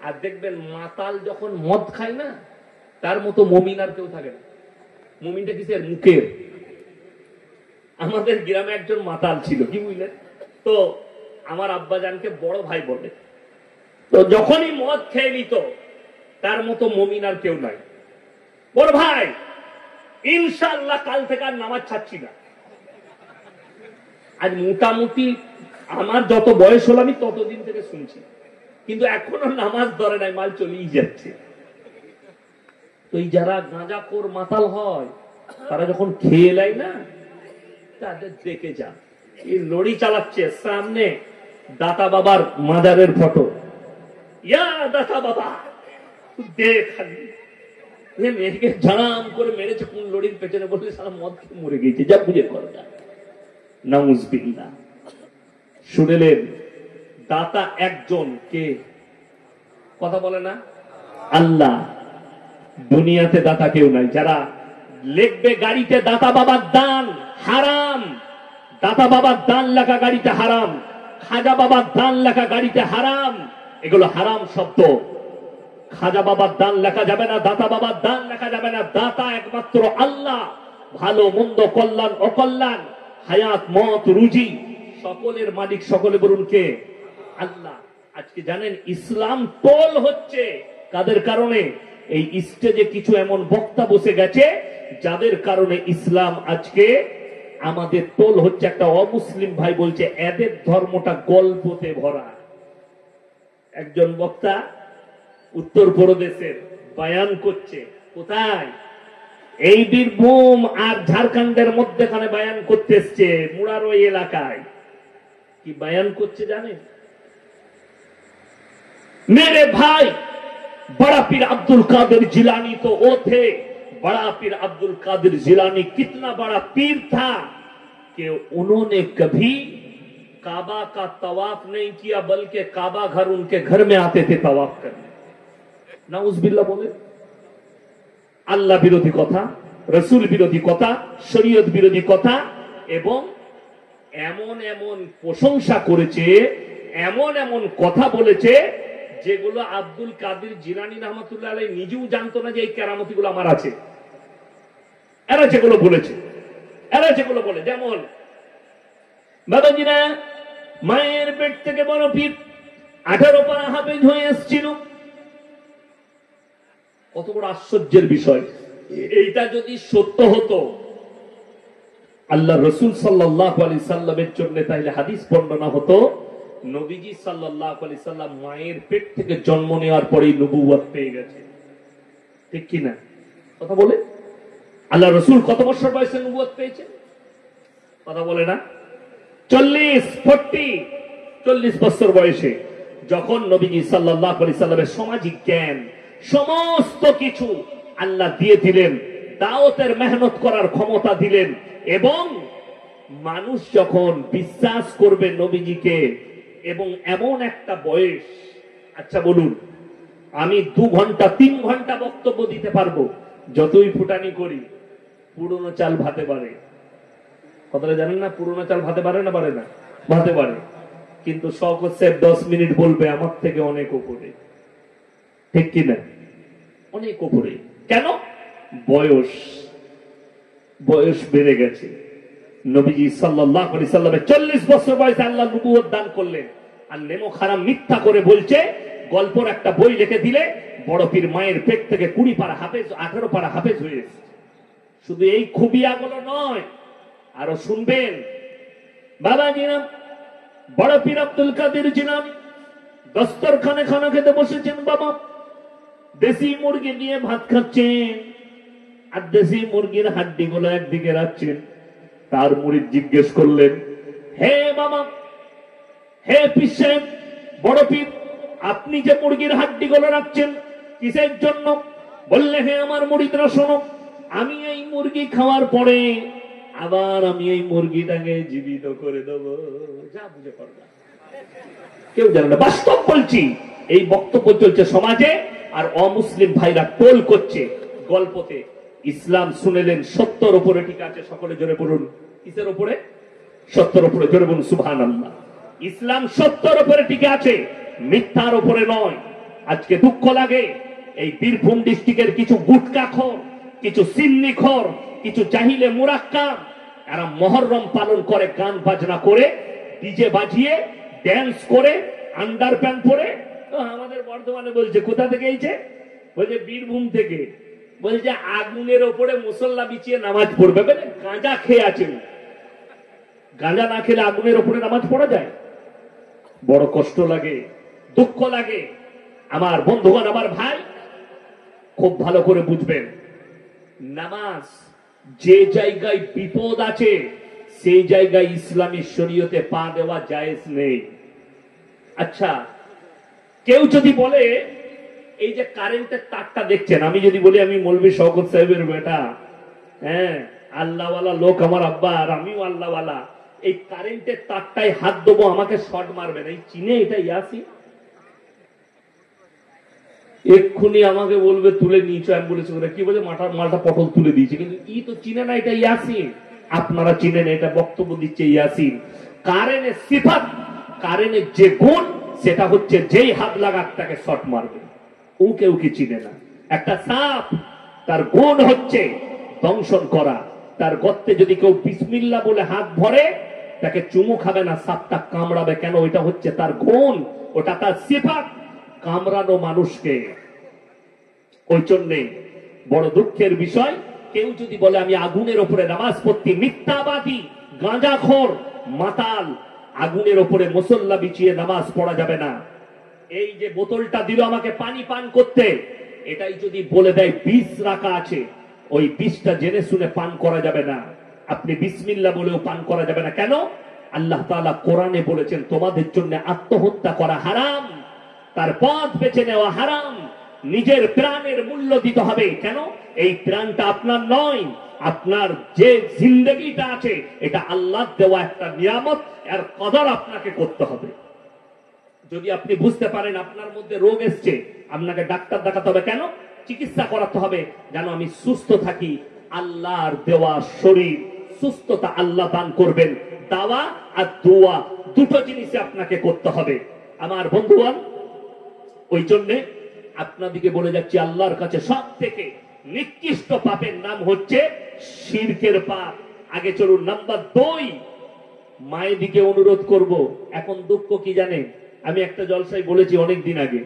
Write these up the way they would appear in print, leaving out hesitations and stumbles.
আর দেখবেন মাতাল যখন মদ খায় না, তার মতো মুমিন আর কেউ থাকে না। মুমিনটা কিসের? মুখের। আমাদের গ্রামে একজন মাতাল ছিল, কি বুঝলেন তো, আমার আব্বাজানকে বড় ভাই বলে। তো যখনই মদ খেয়ে নিত, তার মতো মুমিন আর কেউ নাই। বড় ভাই, ইনশাআল্লাহ কাল থেকে আর নামাজ ছাড়ছি না। আজ মোটামুটি আমার যত বয়স হলো আমি ততদিন থেকে শুনছি, কিন্তু এখনো নামাজ ধরে নাই, মাল চলেই যাচ্ছে। তো এই যারা গাঁজাখোর মাতাল হয়, তারা যখন খেয়ে নেয় না, তাদের দেখে যান, এই লড়ি চালাচ্ছে, সামনে দাতা বাবার মাজারের ফটো, ইয়া দাতা বাবা দেখালি, মেয়েকে জানাম করে মেরেছে কোন লড়ির পেছনে, বললে সারা মদ খেয়ে মরে গেছে, যা বুঝে করো যা। নাউজুবিল্লাহ। শুনলেন, দাতা একজন, কে? কথা বলে না? আল্লাহ। দুনিয়াতে দাতা কেউ নাই। যারা লিখবে গাড়িতে দাতা বাবার দান হারাম, দাতা বাবার দান লেখা গাড়িতে হারাম, খাজা বাবার দান লেখা গাড়িতে হারাম, এগুলো হারাম শব্দ। খাজা বাবার দান লেখা যাবে না, দাতা বাবার দান লেখা যাবে না। দাতা একমাত্র আল্লাহ। ভালো মন্দ, কল্যাণ অকল্যাণ, হায়াত মত রুজি, সকলের মালিক, সকলে বলুন কে? আল্লাহ। আজকে জানেন ইসলাম টোল হচ্ছে কাদের কারণে? এই স্টেজে কিছু এমন বক্তা বসে গেছে যাদের কারণে ইসলাম আজকে আমাদের টোল হচ্ছে। একটা অমুসলিম ভাই বলছে এদের ধর্মটা গল্পতে ভরা। একজন বক্তা উত্তরপ্রদেশের বয়ান করছে, কোথায়? এই বীরভূম আর ঝাড়খণ্ডের মধ্যখানে বয়ান করতে এসছে, মুড়ার ওই এলাকায়। কি বয়ান করছে জানেন? मेरे भाई बड़ा पीर अब्दुल कादिर जिलानी तो वो थे, बड़ा पीर अब्दुल कादिर जिलानी कितना बड़ा पीर था कि उन्होंने कभी काबा का तवाफ नहीं किया, बल्कि काबा घर उनके घर में आते थे तवाफ करने। नाउजुबिल्लाह बोले। আল্লাহ বিরোধী কথা, রসুল বিরোধী কথা, শরীয়ত বিরোধী কথা, এবং এমন এমন প্রশংসা করেছে, এমন এমন কথা বলেছে যেগুলো আব্দুল কাদির জিলানী রহমাতুল্লাহ আলাইহি নিজেও জানতো না যে এই কেরামতি গুলো আমার আছে। এরা যেগুলো বলেছে, এরা যেগুলো বলে, যেমন বাবাজিরা মায়ের পেট থেকে বড় পীর 18 পারা হাফেজ হয়ে এসেছিল। কত বড় আশ্চর্যের বিষয়! এইটা যদি সত্য হতো আল্লাহ রসুল সাল্লাল্লাহু আলাইহি সাল্লামের জন্য, তাহলে হাদিস বর্ণনা হতো নবীজি সাল্লাল্লাহু আলাইহি সাল্লাম মায়ের পেট থেকে জন্ম নেওয়ার পরেই নবুয়ত পেয়ে গেছে। ঠিক কি না? কথা বলে। আল্লাহ রসুল কত বছর বয়সে নবুয়ত পেয়েছেন? কথা বলে না? 40 বছর বয়সে, যখন নবীজি সাল্লাল্লাহু আলাইহি সাল্লামের সামাজিক জ্ঞান সমস্ত কিছু আল্লাহ দিয়ে দিলেন, দাওয়াতের মেহনত করার ক্ষমতা দিলেন, এবং মানুষ যখন বিশ্বাস করবে নবীজিকে, এবং এমন একটা বয়স, আচ্ছা বলুন, আমি 2 ঘন্টা 3 ঘন্টা বক্তব্য দিতে পারবো, যতই ফুটানি করি, পুরনো চাল ভাতে পারে। কথাটা জানেন না? পুরনো চাল ভাতে পারে না? পারে না? ভাতে পারে। কিন্তু শওকত সাহেব 10 মিনিট বলবে আমার থেকে অনেক উপরে। ঠিক কিনা? অনেক উপরে। কেন? বয়স বেড়ে গেছে। নবীজি সাল্লাল্লাহু আলাইহি সাল্লামের 40 বছর বয়সে আল্লাহ নবুয়ত দান করলেন, আর নেমো খারাম মিথ্যা করে বলছে গল্পর একটা বই লিখে দিলে বড় পীর মায়ের পেট থেকে 20 পারা হাফেজ, 18 পারা হাফেজ হয়ে এসেছে। শুধু এই খুবিয়াগুলো নয়, আরো শুনবেন। বাবাজিরা, বড় পীর আব্দুল কাদের জিলানী দস্তরখানে খানা খেতে বসেছেন। বাবা দেশি মুরগি দিয়ে ভাত খাচ্ছেন, আর দেশি মুরগির হাড্ডি গুলো একদিকে রাখছেন। তার মুরিদ জিজ্ঞেস করলেন, হে বাবা, হে পীর সাহেব, বড় পীর, আপনি যে মুরগির হাড্ডি গুলো রাখছেন কিসের জন্য? বললে, হে আমার মুরিদরা শোনো, আমি এই মুরগি খাওয়ার পরে আবার আমি এই মুরগিটাকে জীবিত করে দেবো। যা বুঝে করবা, কেউ জানে না। বাস্তব বলছি, এই বক্তব্য চলছে সমাজে, আর অমুসলিম ভাইরা টোল করছে গল্পতে। ইসলাম শুনেলেন সত্যর উপরে ঠিক আছে। সকলে জোরে বলুন, কিসের উপরে? সত্যর উপরে। জোরে বলুন সুবহানাল্লাহ। ইসলাম সত্যর উপরে ঠিক আছে, মিথ্যার উপরে নয়। আজকে দুঃখ লাগে এই বীরভূম ডিস্ট্রিক্টের কিছু গুটকাখোর, কিছু সিন্নিখোর, কিছু জাহিলে মুরাক্কাব, এরা মহররম পালন করে, গান বাজনা করে, ডিজে বাজিয়ে, ড্যান্স করে, আন্ডার প্যান্ট পরে। আমাদের বর্ধমানে বলছে কোথা থেকে এইছে, বলছে বীরভূম থেকে, বলছে আগুনের ওপরে মুসল্লা বিছিয়ে নামাজ পড়বে। গাঁজা খেয়ে আছেন, গাঁজা না খেলে আগুনের ওপরে নামাজ পড়া যায়? বড় কষ্ট লাগে, দুঃখ লাগে। আমার বন্ধুগণ, আমার ভাই, খুব ভালো করে বুঝবেন, নামাজ যে জায়গায় বিপদ আছে সেই জায়গায় ইসলামী শরীয়তে পা দেওয়া জায়েজ নেই। আচ্ছা, কেউ যদি বলে এই যে কারেন্টের তারটা দেখছেন, আমি যদি বলি আমি মৌলভী শওকত সাহেবের বেটা, হ্যাঁ আল্লাহওয়ালা লোক আমার আব্বা, আর আমিও আল্লাহওয়ালা, এই কারেন্টের তারটাই হাত দেবো, আমাকে শর্ট মারবে না, এই চিনে এটা ইয়াসিন? এক্ষুনি আমাকে বলবে তুলে নিয়েছো অ্যাম্বুলেন্স করে, কি বলে মালটা পটল তুলে দিয়েছে, কিন্তু ই তো চিনে না এটা ইয়াসিন। আপনারা চিনেন, এটা বক্তব্য দিচ্ছে ইয়াসিন। কারেন্টের সিফাত, কারেন্টের যে গুণ, সেটা হচ্ছে যেই হাত লাগাক তাকে শর্ট মারবে। ও কেউ কি চিনে না? একটা সাপ, তার গুণ হচ্ছে দংশন করা। তার গর্তে যদি কেউ বিসমিল্লাহ বলে হাত ভরে, তাকে চুমু খাবে না, সাপটা কামড়াবে। কেন? ওইটা হচ্ছে তার গুণ, ওটা তার সিফাত, কামড়ানো মানুষকে। ওই জন্যে বড় দুঃখের বিষয়, কেউ যদি বলে আমি আগুনের ওপরে নামাজ পড়তে, মিথ্যাবাদী, গাঁজাখোর, মাতাল, আগুনের ওপরে মুসল্লা বিছিয়ে নামাজ পড়া যাবে না। এই যে বোতলটা দিল আমাকে পানি পান করতে, এটাই যদি বলে দেয় বিষ রাখা আছে, ওই বিষটা জেনে শুনে পান করা যাবে না। আপনি বিসমিল্লাহ বলেও পান করা যাবে না। কেন? আল্লাহ তাআলা কোরআনে বলেছেন তোমাদের জন্য আত্মহত্যা করা হারাম, তার পথ বেছে নেওয়া হারাম, নিজের প্রাণের মূল্য দিতে হবে। কেন? এই প্রাণটা আপনার নয়, আপনার যে জিন্দেগিটা আছে এটা আল্লাহ দেওয়া একটা নিয়ামত, এর কদর আপনাকে করতে হবে। যদি আপনি বুঝতে পারেন আপনার মধ্যে রোগ এসছে, আপনাকে ডাক্তার দেখাতে হবে। কেন? চিকিৎসা করাতে হবে, যেন আমি সুস্থ থাকি। আল্লাহর দেওয়া শরীর, সুস্থতা আল্লাহ দান করবেন। দাওয়া আর দোয়া দুটো জিনিসই আপনাকে করতে হবে। আমার বন্ধুগণ, ওই জন্য আপনাদিকে বলে যাচ্ছি, আল্লাহর কাছে সব থেকে নিকৃষ্ট পাপের নাম হচ্ছে শিরকের পাপ। আগে চলুন নাম্বার 2, মায়ের দিকে অনুরোধ করব। এখন দুঃখ কি জানেন, আমি একটা জলসায় বলেছি অনেক দিন আগে,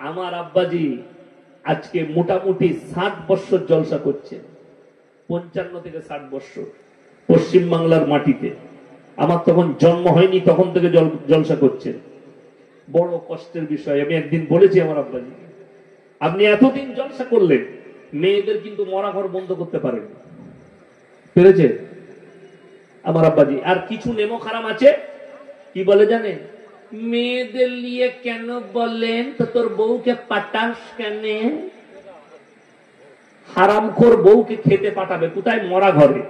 আমার আব্বাজি আজকে মোটামুটি 60 বছর জলসা করছেন, 55 থেকে 60 বছর, পশ্চিম বাংলার মাটিতে। আমার তখন জন্ম হয়নি, তখন থেকে জলসা করছেন। বড় কষ্টের বিষয়। আমি একদিন বলেছি আমার আব্বাজি, আপনি এতদিন জলসা করলেন, মেয়েদের কিন্তু মরা ঘর বন্ধ করতে পারেন, পেরেছে আমার আব্বাজি। আর কিছু নেমো খারাম আছে, কি বলে জানেন, মেয়েদের নিয়ে কেন বলেন তো, তোর বউকে পাঠাস কেন? হারামখোর বউকে খেতে পাঠাবে কোথায়? মরা ঘরে।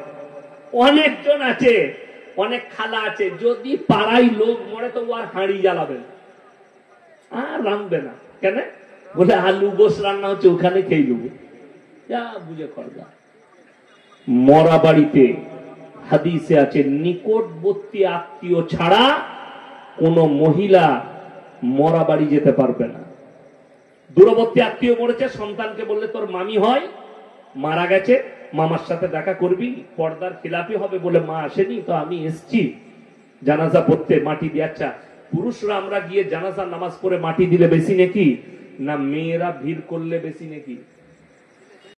অনেকজন আছে, অনেক খালা আছে, যদি পাড়ায় লোক মরে তো আর হাঁড়ি জ্বালাবেন, আর রাঁধবে না। কেন? বলে আলু গোস রান্না হচ্ছে, ওখানে খেয়ে নেবো। যা বুঝে করবা। মরা বাড়িতে হাদিসে আছে, নিকটবর্তী আত্মীয় ছাড়া কোন মহিলা মরা বাড়ি যেতে পারবে না। দূরবর্তী আত্মীয় মরেছে, সন্তানকে বললে তোর মামি হয়, মারা গেছে, মামার সাথে দেখা করবি, পর্দার খিলাফি হবে বলে মা আসেনি, তো আমি এসছি জানাজা পড়তে, মাটি দিয়ে। আচ্ছা, পুরুষরা আমরা গিয়ে জানাজা নামাজ পড়ে মাটি দিলে বেশি নাকি না মেয়েরা ভিড় করলে বেশি নাকি?